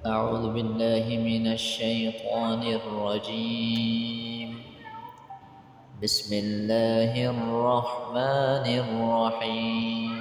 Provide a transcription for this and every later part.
أعوذ بالله من الشيطان الرجيم. بسم الله الرحمن الرحيم.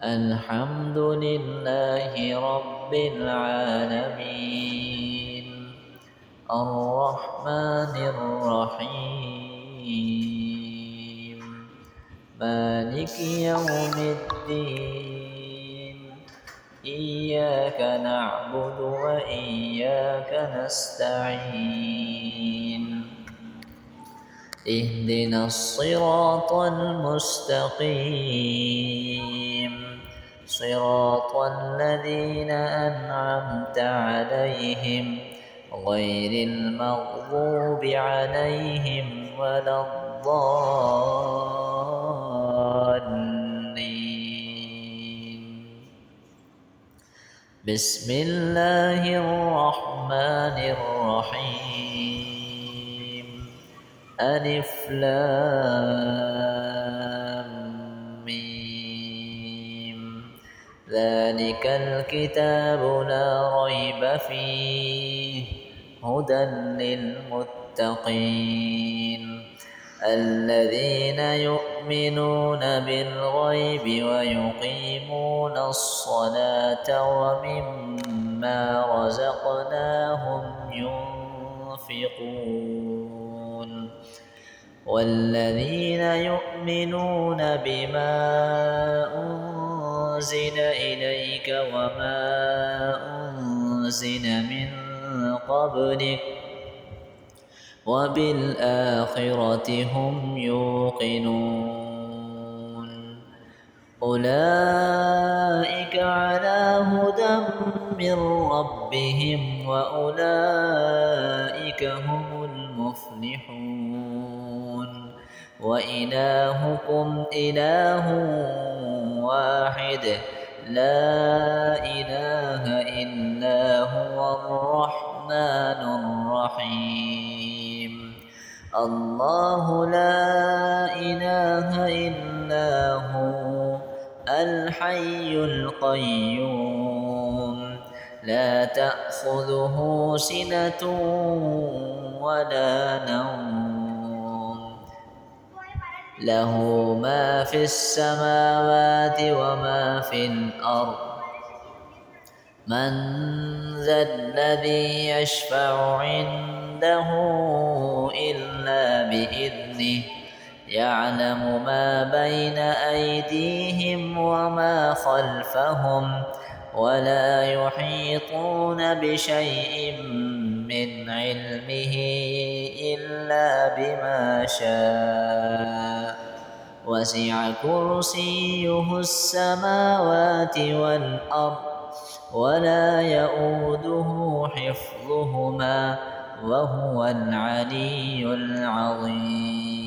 الحمد لله رب العالمين، الرحمن الرحيم، مالك يوم الدين، إياك نعبد وإياك نستعين، اهدنا الصراط المستقيم، صراط الذين أنعمت عليهم غير المغضوب عليهم ولا الضالين. بسم الله الرحمن الرحيم. ألف لام ميم. ذلك الكتاب لا ريب فيه هدى للمتقين الذين يؤمنون بالغيب ويقيمون الصلاة ومما رزقناهم ينفقون والذين يؤمنون بما أنزل إليك وما أنزل من قبلك وبالآخرة هم يوقنون أولئك على هدى من ربهم وأولئك هم المفلحون وإلهكم إله واحد لا إله إلا هو الرحمن الرحيم الله لا إله إلا هو الحي القيوم لا تأخذه سنة ولا نوم له ما في السماوات وما في الأرض من ذا الذي يشفع عنده إلا بإذنه يعلم ما بين أيديهم وما خلفهم ولا يحيطون بشيء من علمه إلا بما شاء وسع كرسيه السماوات والأرض ولا يؤوده حفظهما وهو العلي العظيم.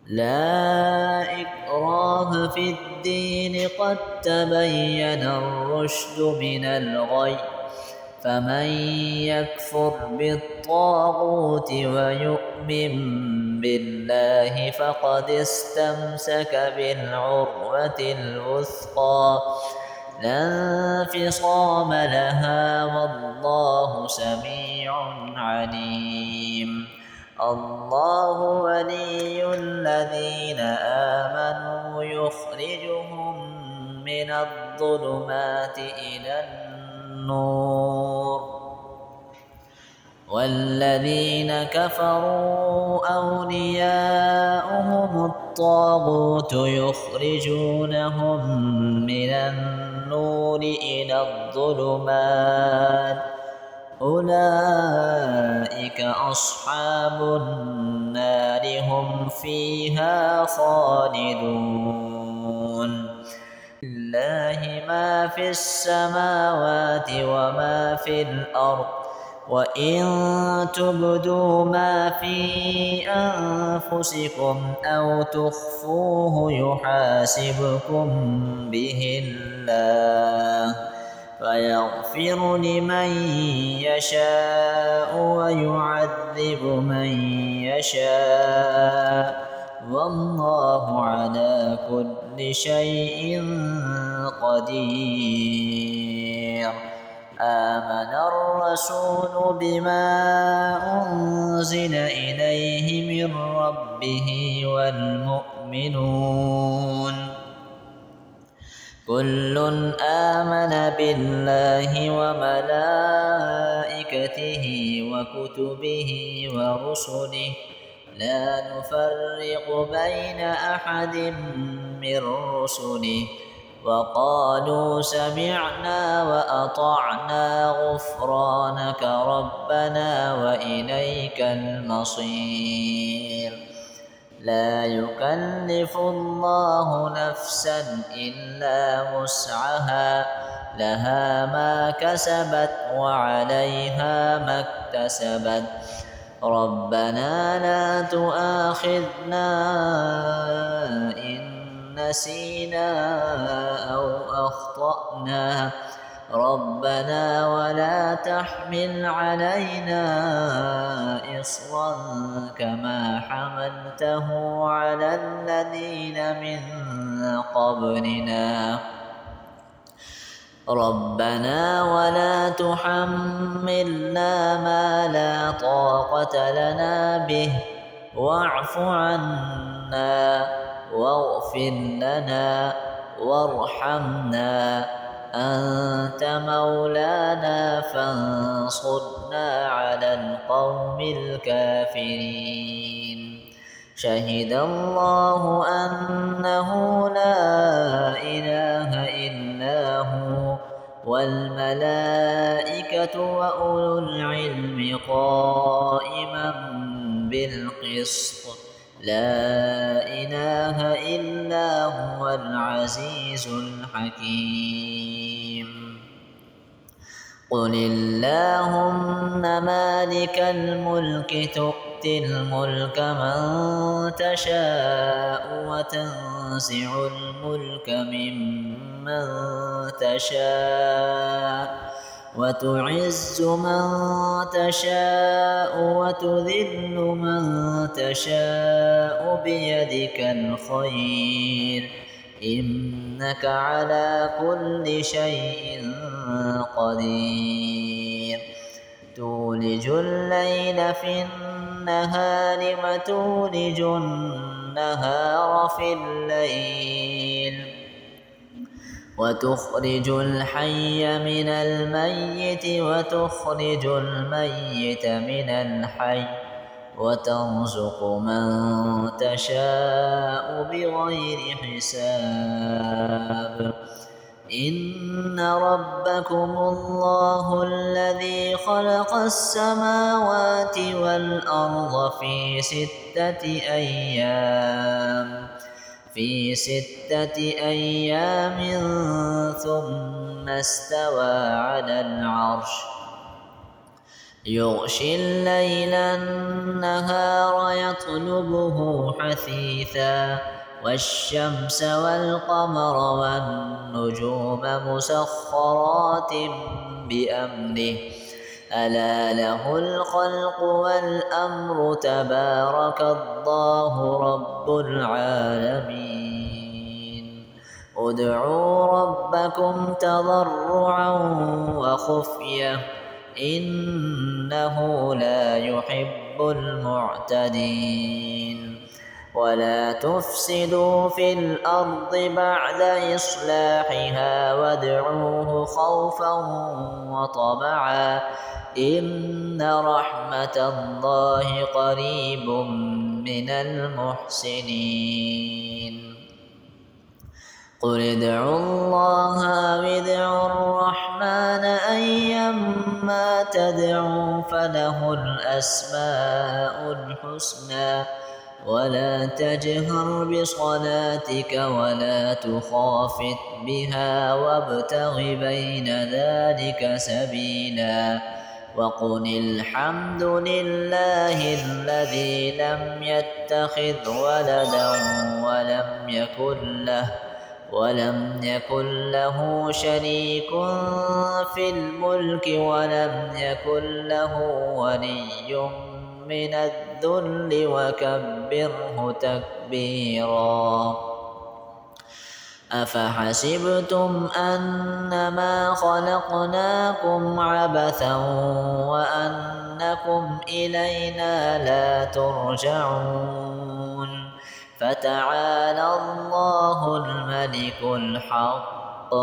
لا إكراه في الدين قد تبين الرشد من الغي فمن يكفر بالطاغوت ويؤمن بالله فقد استمسك بالعروة الوثقى لا انفصام لها والله سميع عليم. الله ولي الذين آمنوا يخرجهم من الظلمات إلى النور والذين كفروا أولياؤهم الطاغوت يخرجونهم من النور إلى الظلمات أولئك أصحاب النار هم فيها خالدون. لله ما في السماوات وما في الأرض وإن تبدوا ما في أنفسكم أو تخفوه يحاسبكم به الله فيغفر لمن يشاء ويعذب من يشاء والله على كل شيء قدير. آمن الرسول بما أنزل إليه من ربه والمؤمنون كل آمن بالله وملائكته وكتبه ورسله لا نفرق بين أحد من رسله وقالوا سمعنا وأطعنا غفرانك ربنا وإليك المصير. لا يكلف الله نفسا إلا وسعها لها ما كسبت وعليها ما اكتسبت ربنا لا تؤاخذنا إن نسينا أو أخطأنا ربنا ولا تحمل علينا إصرا كما حملته على الذين من قبلنا ربنا ولا تحملنا ما لا طاقة لنا به واعف عنا واغفر لنا وارحمنا أنت مولانا فانصرنا على القوم الكافرين. شهد الله أنه لا إله إلا هو والملائكة وأولو العلم قائما بالقسط لا إله إلا هو العزيز الحكيم. قل اللهم مالك الملك تؤتي الملك من تشاء وتنزع الملك ممن تشاء وتعز من تشاء وتذل من تشاء بيدك الخير إنك على كل شيء قدير. تولج الليل في النهار وتولج النهار في الليل وتخرج الحي من الميت وتخرج الميت من الحي وترزق من تشاء بغير حساب. إن ربكم الله الذي خلق السماوات والأرض في 6 أيام ثم استوى على العرش يغشي الليل النهار يطلبه حثيثا والشمس والقمر والنجوم مسخرات بأمره ألا له الخلق والأمر تبارك الله رب العالمين. ادعوا ربكم تضرعا وخفية إنه لا يحب المعتدين. ولا تفسدوا في الأرض بعد إصلاحها وادعوه خوفا وطمعا إن رحمة الله قريب من المحسنين. قل ادعوا الله أو ادعوا الرحمن أيما تدعوا فله الأسماء الحسنى ولا تجهر بصلاتك ولا تخافت بها وابتغ بين ذلك سبيلا وقل الحمد لله الذي لم يتخذ ولدا ولم يكن له شريك في الملك ولم يكن له ولي من الذل وكبره تكبيرا. أفحسبتم أنما خلقناكم عبثا وأنكم إلينا لا ترجعون فتعالى الله الملك الحق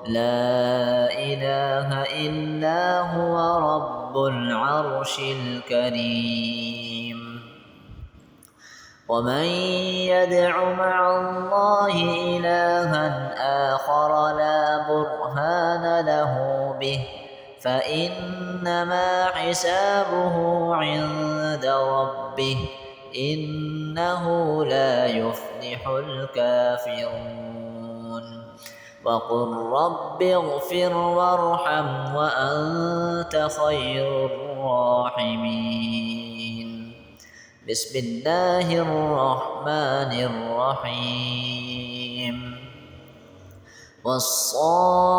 لا إله إلا هو رب العرش الكريم. ومن يدع مع الله إلها آخر لا برهان له به فإنما حسابه عند ربه إنه لا يفلح الكافرون. وقل رب اغفر وارحم وأنت خير الراحمين. بسم الله الرحمن الرحيم.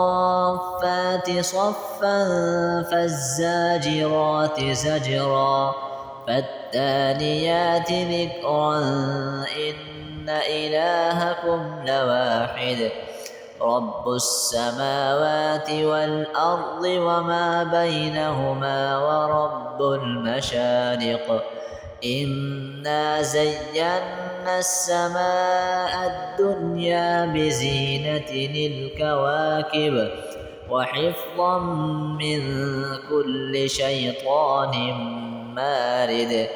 والصافات صفا فالزاجرات زجرا فالتاليات ذكرا إن إلهكم لواحد رب السماوات والأرض وما بينهما ورب المشارق إنا زينا السماء الدنيا بزينة الكواكب وحفظا من كل شيطان مارد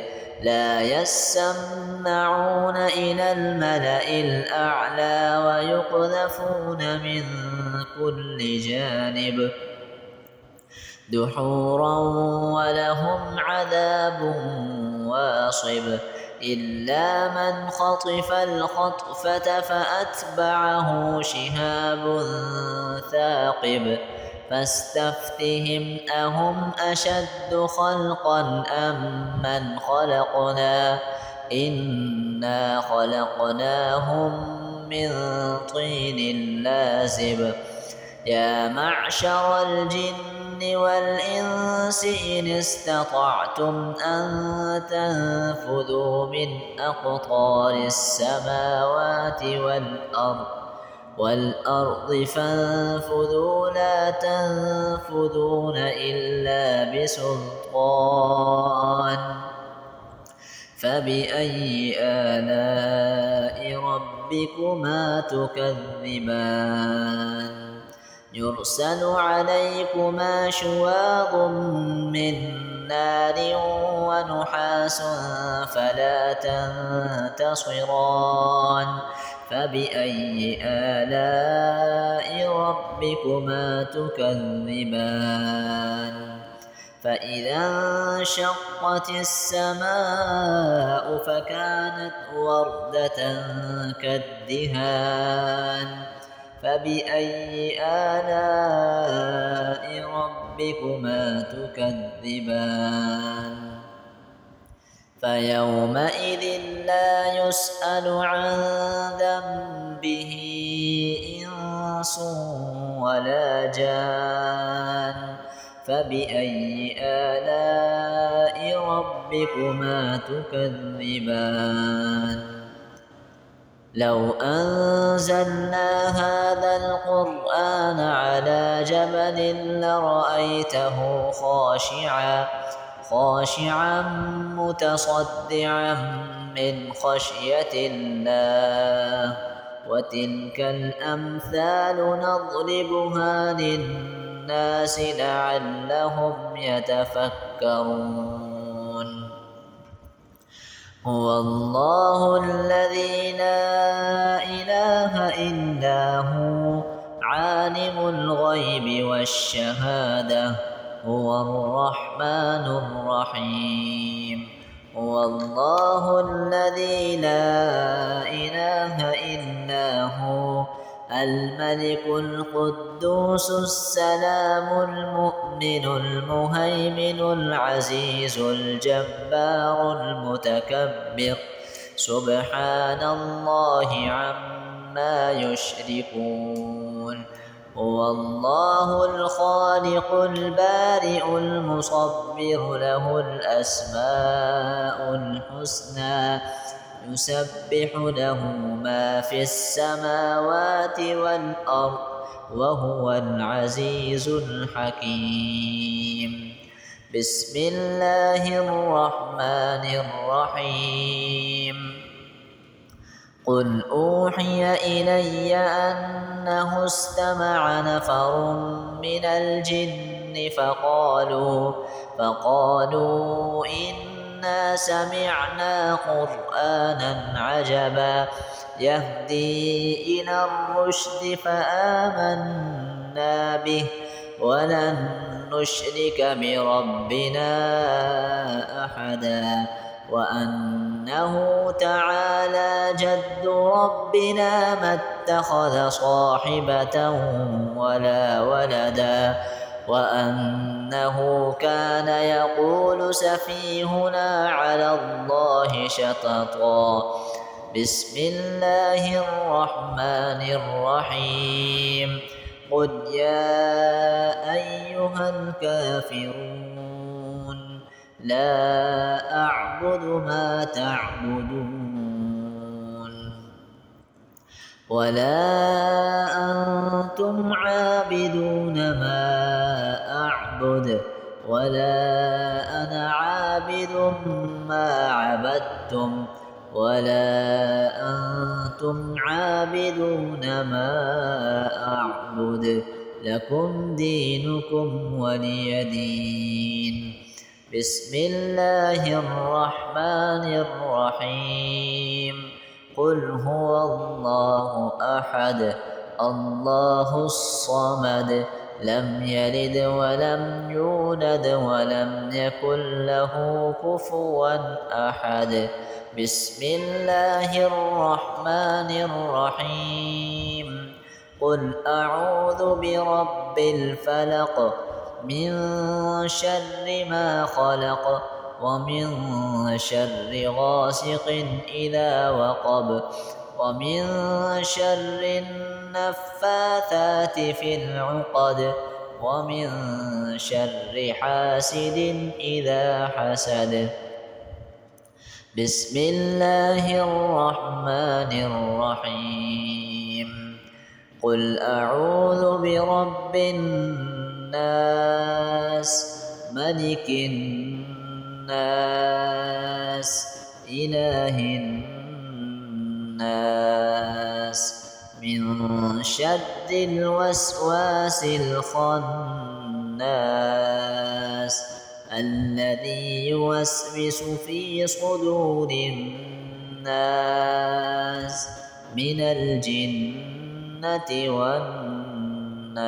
لا يسمعون إلى الملأ الأعلى ويقذفون من كل جانب دحورا ولهم عذاب واصب إلا من خطف الخطفة فأتبعه شهاب ثاقب فاستفتهم أهم أشد خلقا أم من خلقنا إنا خلقناهم من طين لازب يا معشر الجن والإنس إن استطعتم أن تنفذوا من أقطار السماوات والأرض فانفذوا لا تنفذون إلا بسلطان فبأي آلاء ربكما تكذبان يرسل عليكما شواظ من نار ونحاس فلا تنتصران فبأي آلاء ربكما تكذبان فإذا انشقت السماء فكانت وردة كالدهان فبأي آلاء ربكما تكذبان فيومئذ لا يسأل عن ذنبه إنس ولا جان فبأي آلاء ربكما تكذبان لو أنزلنا هذا القرآن على جبل لرأيته خاشعا متصدعا من خشية الله وتلك الأمثال نضربها للناس لعلهم يتفكرون هو الله الذي لا إله إلا هو عالم الغيب والشهادة هو الرحمن الرحيم هو الله الذي لا إله إلا هو الملك القدوس السلام المؤمن المهيمن العزيز الجبار المتكبر سبحان الله عما يشركون هو الله الخالق البارئ المصور له الأسماء الحسنى يسبح له ما في السماوات والأرض وهو العزيز الحكيم. بسم الله الرحمن الرحيم. قل أوحي إلي أنه استمع نفر من الجن فقالوا إنا سمعنا قرآنا عجبا يهدي إلى الرشد فآمنا به ولن نشرك بربنا أحدا وأنه تعالى جد ربنا ما اتخذ صاحبة ولا ولدا وأنه كان يقول سفيهنا على الله شططا. بسم الله الرحمن الرحيم. قل يا أيها الكافرون لا أعبد ما تعبدون ولا أنتم عابدون ما أعبد ولا أنا عابد ما عبدتم ولا أنتم عابدون ما أعبد لكم دينكم ولي دين. بسم الله الرحمن الرحيم. قل هو الله أحد الله الصمد لم يلد ولم يولد ولم يكن له كفوا أحد. بسم الله الرحمن الرحيم. قل أعوذ برب الفلق من شر ما خلق ومن شر غاسق إذا وقب ومن شر النفاثات في العقد ومن شر حاسد إذا حسد. بسم الله الرحمن الرحيم. قل أعوذ برب الناس ملك الناس إله الناس من شر الوسواس الخناس الذي يوسوس في صدور الناس من الجنة والناس.